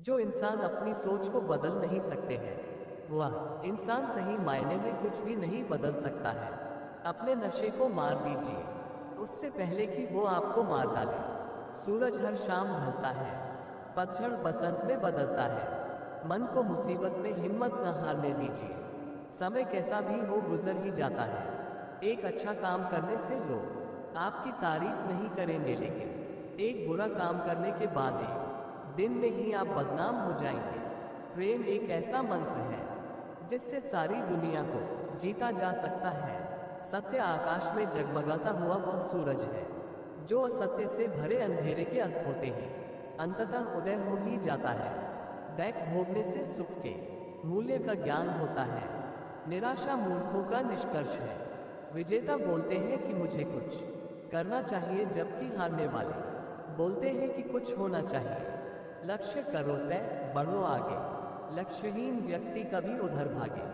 जो इंसान अपनी सोच को बदल नहीं सकते हैं, वह इंसान सही मायने में कुछ भी नहीं बदल सकता है। अपने नशे को मार दीजिए, उससे पहले कि वो आपको मार डाले। सूरज हर शाम ढलता है, पतझड़ बसंत में बदलता है। मन को मुसीबत में हिम्मत न हारने दीजिए। समय कैसा भी हो गुजर ही जाता है। एक अच्छा काम करने से लोग आपकी तारीफ नहीं करेंगे, लेकिन एक बुरा काम करने के बाद एक दिन में ही आप बदनाम हो जाएंगे। प्रेम एक ऐसा मंत्र है जिससे सारी दुनिया को जीता जा सकता है। सत्य आकाश में जगमगाता हुआ वह सूरज है जो असत्य से भरे अंधेरे के अस्त होते हैं अंततः उदय हो ही जाता है। दैक भोगने से सुख के मूल्य का ज्ञान होता है। निराशा मूर्खों का निष्कर्ष है। विजेता बोलते हैं कि मुझे कुछ करना चाहिए, जबकि हारने वाले बोलते हैं कि कुछ होना चाहिए। लक्ष्य करो तय, बढ़ो आगे। लक्ष्यहीन व्यक्ति कभी उधर भागे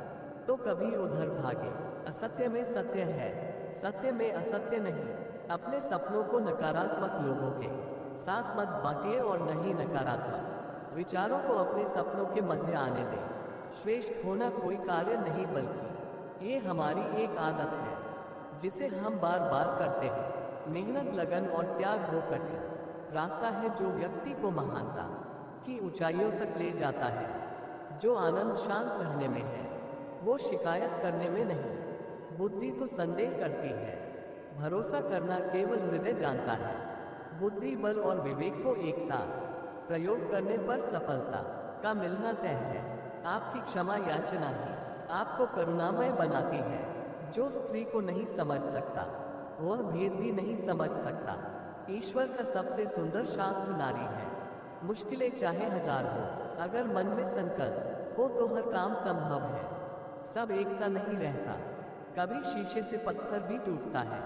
तो कभी उधर भागे। असत्य में सत्य है, सत्य में असत्य नहीं। अपने सपनों को नकारात्मक लोगों के साथ मत बांटिए और नहीं नकारात्मक विचारों को अपने सपनों के मध्य आने दें। श्रेष्ठ होना कोई कार्य नहीं, बल्कि ये हमारी एक आदत है जिसे हम बार बार करते हैं। मेहनत, लगन और त्याग वो कठिन रास्ता है जो व्यक्ति को महानता की ऊंचाइयों तक ले जाता है। जो आनंद शांत रहने में है, वो शिकायत करने में नहीं। बुद्धि तो संदेह करती है, भरोसा करना केवल हृदय जानता है। बुद्धि, बल और विवेक को एक साथ प्रयोग करने पर सफलता का मिलना तय है। आपकी क्षमा याचना ही आपको करुणामय बनाती है। जो स्त्री को नहीं समझ सकता, वह भेद भी नहीं समझ सकता। ईश्वर का सबसे सुंदर शास्त्र नारी है। मुश्किलें चाहे हजार हो, अगर मन में संकल्प हो तो हर काम संभव है। सब एक सा नहीं रहता, कभी शीशे से पत्थर भी टूटता है।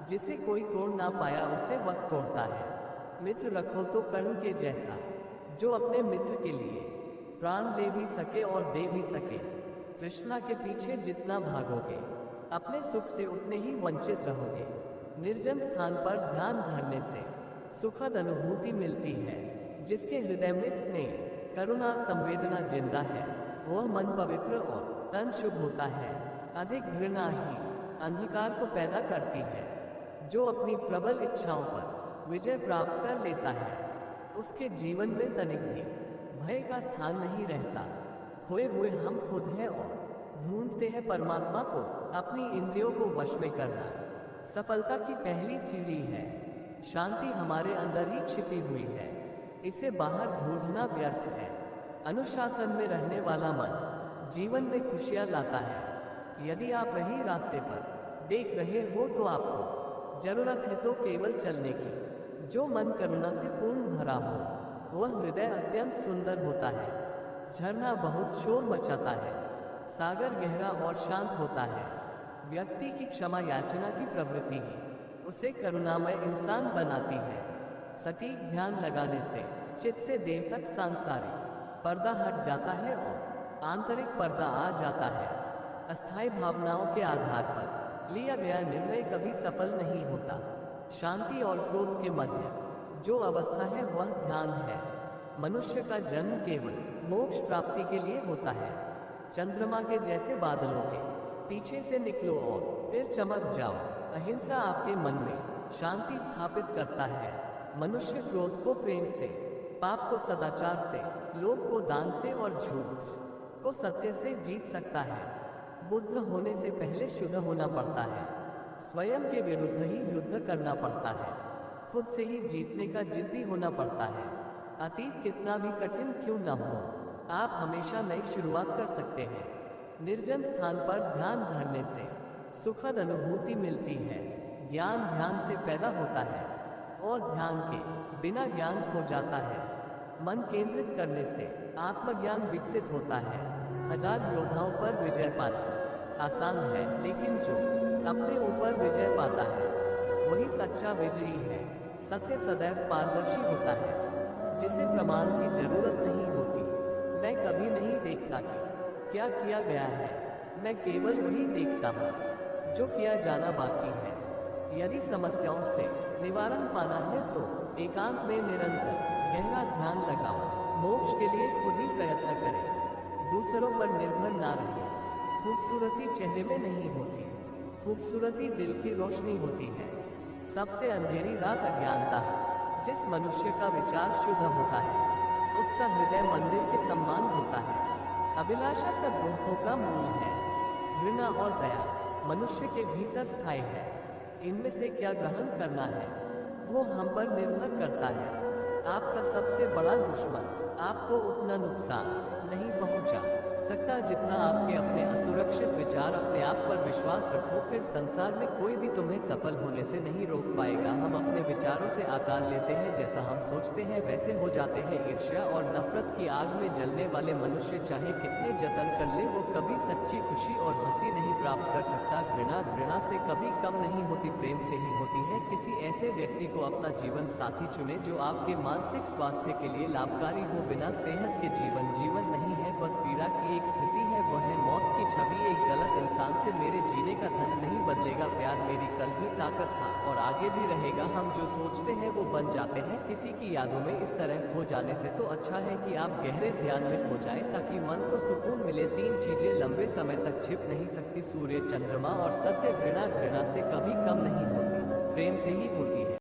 जिसे कोई तोड़ ना पाया उसे वक्त तोड़ता है। मित्र रखो तो कर्ण के जैसा, जो अपने मित्र के लिए प्राण ले भी सके और दे भी सके। तृष्णा के पीछे जितना भागोगे, अपने सुख से उतने ही वंचित रहोगे। निर्जन स्थान पर ध्यान धरने से सुखद अनुभूति मिलती है। जिसके हृदय में स्नेह, करुणा, संवेदना जिंदा है, वह मन पवित्र और तन शुभ होता है। अधिक घृणा ही अंधकार को पैदा करती है। जो अपनी प्रबल इच्छाओं पर विजय प्राप्त कर लेता है, उसके जीवन में तनिक भी भय का स्थान नहीं रहता। खोए हुए हम खुद हैं और ढूंढते हैं परमात्मा को। अपनी इंद्रियों को वश में करना सफलता की पहली सीढ़ी है। शांति हमारे अंदर ही छिपी हुई है, इसे बाहर ढूंढना व्यर्थ है। अनुशासन में रहने वाला मन जीवन में खुशियां लाता है। यदि आप रही रास्ते पर देख रहे हो तो आपको जरूरत है तो केवल चलने की। जो मन करुणा से पूर्ण भरा हो, वह हृदय अत्यंत सुंदर होता है। झरना बहुत शोर मचाता है, सागर गहरा और शांत होता है। व्यक्ति की क्षमा याचना की प्रवृत्ति ही उसे करुणामय इंसान बनाती है। सटीक ध्यान लगाने से चित्त से देह तक सांसारिक पर्दा हट जाता है और आंतरिक पर्दा आ जाता है। अस्थायी भावनाओं के आधार पर लिया गया निर्णय कभी सफल नहीं होता। शांति और क्रोध के मध्य जो अवस्था है वह ध्यान है। मनुष्य का जन्म केवल मोक्ष प्राप्ति के लिए होता है। चंद्रमा के जैसे बादलों के पीछे से निकलो और फिर चमक जाओ। अहिंसा आपके मन में शांति स्थापित करता है। मनुष्य क्रोध को प्रेम से, पाप को सदाचार से, लोभ को दान से और झूठ को सत्य से जीत सकता है। बुद्ध होने से पहले शुद्ध होना पड़ता है। स्वयं के विरुद्ध ही युद्ध करना पड़ता है। खुद से ही जीतने का जिद्दी होना पड़ता है। अतीत कितना भी कठिन क्यों न हो, आप हमेशा नई शुरुआत कर सकते हैं। निर्जन स्थान पर ध्यान धरने से सुखद अनुभूति मिलती है। ज्ञान ध्यान से पैदा होता है और ध्यान के बिना ज्ञान खो जाता है। मन केंद्रित करने से आत्मज्ञान विकसित होता है। हजार योद्धाओं पर विजय पाना आसान है, लेकिन जो अपने ऊपर विजय पाता है वही सच्चा विजयी है। सत्य सदैव पारदर्शी होता है, जिसे प्रमाण की जरूरत नहीं होती। मैं कभी नहीं देखता कि क्या किया गया है, मैं केवल वही देखता हूँ जो किया जाना बाकी है। यदि समस्याओं से निवारण पाना है तो एकांत में निरंतर गहरा ध्यान लगाओ। मोक्ष के लिए खुद ही प्रयत्न करें, दूसरों पर निर्भर ना रहें। खूबसूरती चेहरे में नहीं होती, खूबसूरती दिल की रोशनी होती है। सबसे अंधेरी रात अज्ञानता है। जिस मनुष्य का विचार शुद्ध होता है, उसका हृदय मंदिर के समान होता है। अभिलाषा सब दुखों का मूल है। घृणा और दया मनुष्य के भीतर स्थायी है। इनमें से क्या ग्रहण करना है, वो हम पर निर्भर करता है। आपका सबसे बड़ा दुश्मन आपको उतना नुकसान नहीं पहुंचा सकता जितना आपके अपने असुरक्षित विचार। अपने आप पर विश्वास रखो, फिर संसार में कोई भी तुम्हें सफल होने से नहीं रोक पाएगा। हम अपने विचारों से आकार लेते हैं, जैसा हम सोचते हैं वैसे हो जाते हैं। ईर्ष्या और नफरत की आग में जलने वाले मनुष्य चाहे कितने जतन कर ले, वो कभी सच्ची खुशी और हंसी नहीं प्राप्त कर सकता। घृणा से कभी कम नहीं होती, प्रेम से ही होती है। किसी ऐसे व्यक्ति को अपना जीवन साथी चुने जो आपके मानसिक स्वास्थ्य के लिए लाभकारी हो। बिना सेहत के जीवन नहीं है, बस पीड़ा की एक स्थिति है, वह है मौत की छवि। एक गलत इंसान से मेरे जीने का ढंग नहीं बदलेगा। प्यार मेरी कल भी ताकत था और आगे भी रहेगा। हम जो सोचते हैं वो बन जाते हैं। किसी की यादों में इस तरह खो जाने से तो अच्छा है कि आप गहरे ध्यान में खो जाएं, ताकि मन को सुकून मिले। 3 चीजें लंबे समय तक छिप नहीं सकती, सूर्य, चंद्रमा और सत्य। घृणा से कभी कम नहीं होती, प्रेम से ही होती है।